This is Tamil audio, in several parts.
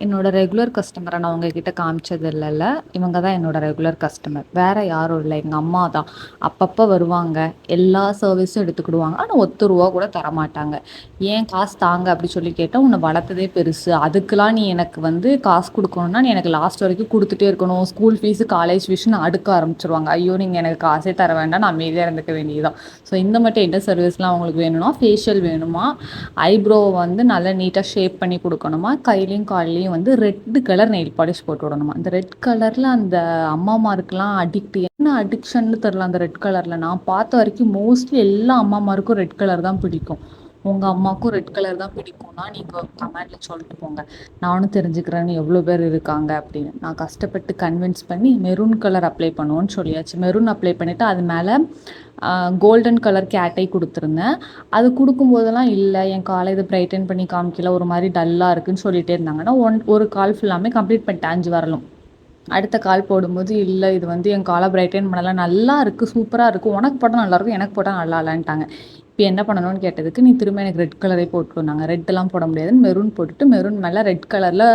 என்னோட ரெகுலர் கஸ்டமரை நான் உங்ககிட்ட காமிச்சது இல்லைல்ல. இவங்க தான் என்னோட ரெகுலர் கஸ்டமர். வேற யாரும் இல்லை, எங்கள் அம்மா தான். அப்பப்போ வருவாங்க, எல்லா சர்வீஸும் எடுத்துக்கிடுவாங்க. ஆனால் ரூபா கூட தரமாட்டாங்க. ஏன் காசு தாங்க அப்படி சொல்லி கேட்டால், உன்னை வளர்த்ததே பெருசு, அதுக்கெலாம் நீ எனக்கு வந்து காசு கொடுக்கணுன்னா நீ எனக்கு லாஸ்ட் வரைக்கும் கொடுத்துட்டே இருக்கணும். ஸ்கூல் ஃபீஸு காலேஜ் ஃபீஸ்னு அடுக்க ஆரம்பிச்சிருவாங்க. ஐயோ நீங்கள் எனக்கு காசே தர வேண்டாம், நான் அமைதியாக இருந்துக்க வேண்டியதுதான். ஸோ இந்த மட்டும் என்ன சர்வீஸ்லாம் உங்களுக்கு வேணும்னா, ஃபேஷியல் வேணுமா, ஐப்ரோவை வந்து நல்லா நீட்டாக ஷேப் பண்ணி கொடுக்கணுமா, கையிலையும் கால்லையும் வந்து ரெட் கலர் நெயில் பாலிஷ் போட்டு விடணுமா. அந்த ரெட் கலரில் அந்த அம்மாமாருக்கெலாம் அடிக்ட், என்ன அடிக்ஷன்னு தெரில. அந்த ரெட் கலரில் நான் பார்த்த வரைக்கும் மோஸ்ட்லி எல்லா அம்மாமாருக்கும் ரெட் கலர் தான் பிடிக்கும். உங்கள் அம்மாவுக்கும் ரெட் கலர் தான் பிடிக்கும்னா நீங்கள் கமெண்டில் சொல்லிட்டு போங்க, நானும் தெரிஞ்சுக்கிறேன்னு எவ்வளோ பேர் இருக்காங்க அப்படின்னு. நான் கஷ்டப்பட்டு கன்வின்ஸ் பண்ணி மெரூன் கலர் அப்ளை பண்ணுவோன்னு சொல்லியாச்சு. மெரூன் அப்ளை பண்ணிவிட்டு அது மேலே கோல்டன் கலர் கேட்டை கொடுத்துருந்தேன். அது கொடுக்கும்போதெல்லாம் இல்லை என் காலை இது பிரைட்டன் பண்ணி காமிக்கல, ஒரு மாதிரி டல்லாக இருக்குன்னு சொல்லிகிட்டே இருந்தாங்கன்னா, ஒரு கால் ஃபுல்லாமே கம்ப்ளீட் பண்ணிட்டேன் 5 வரலும். அடுத்த கால் போடும்போது இல்லை இது வந்து என் காலை பிரைட்டன் பண்ணலாம், நல்லா இருக்குது, சூப்பராக இருக்குது, உனக்கு போட்டால் நல்லாயிருக்கும், எனக்கு போட்டால் நல்லா இல்லைன்ட்டாங்க. இப்போ என்ன பண்ணணும்னு கேட்டதுக்கு, நீ திரும்ப எனக்கு ரெட் கலரே போட்டுருந்தாங்க. ரெட்டெல்லாம் போட முடியாதுன்னு மெரூன் போட்டுட்டு மெரூன் மேலே ரெட் கலரில்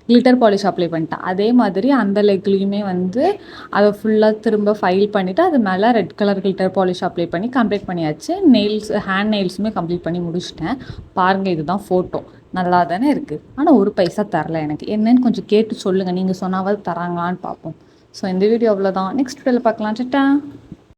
கிளிட்டர் பாலிஷ் அப்ளை பண்ணிட்டேன். அதே மாதிரி அந்த லெக்லேயுமே வந்து அதை ஃபுல்லாக திரும்ப ஃபைல் பண்ணிவிட்டு அது மேலே red colour glitter polish apply பண்ணி கம்ப்ளீட் பண்ணியாச்சு. நெயில்ஸ், ஹேண்ட் நெயில்ஸுமே கம்ப்ளீட் பண்ணி முடிச்சிட்டேன். பாருங்கள், இதுதான் ஃபோட்டோ. நல்லா தானே இருக்குது. ஆனால் ஒரு பைசா தரல எனக்கு. என்னன்னு கொஞ்சம் கேட்டு சொல்லுங்கள், நீங்கள் சொன்னாவது தராங்களான்னு பார்ப்போம். ஸோ இந்த வீடியோ அவ்வளோதான். நெக்ஸ்ட் வீடியோவில் பார்க்கலாம். சிட்டா.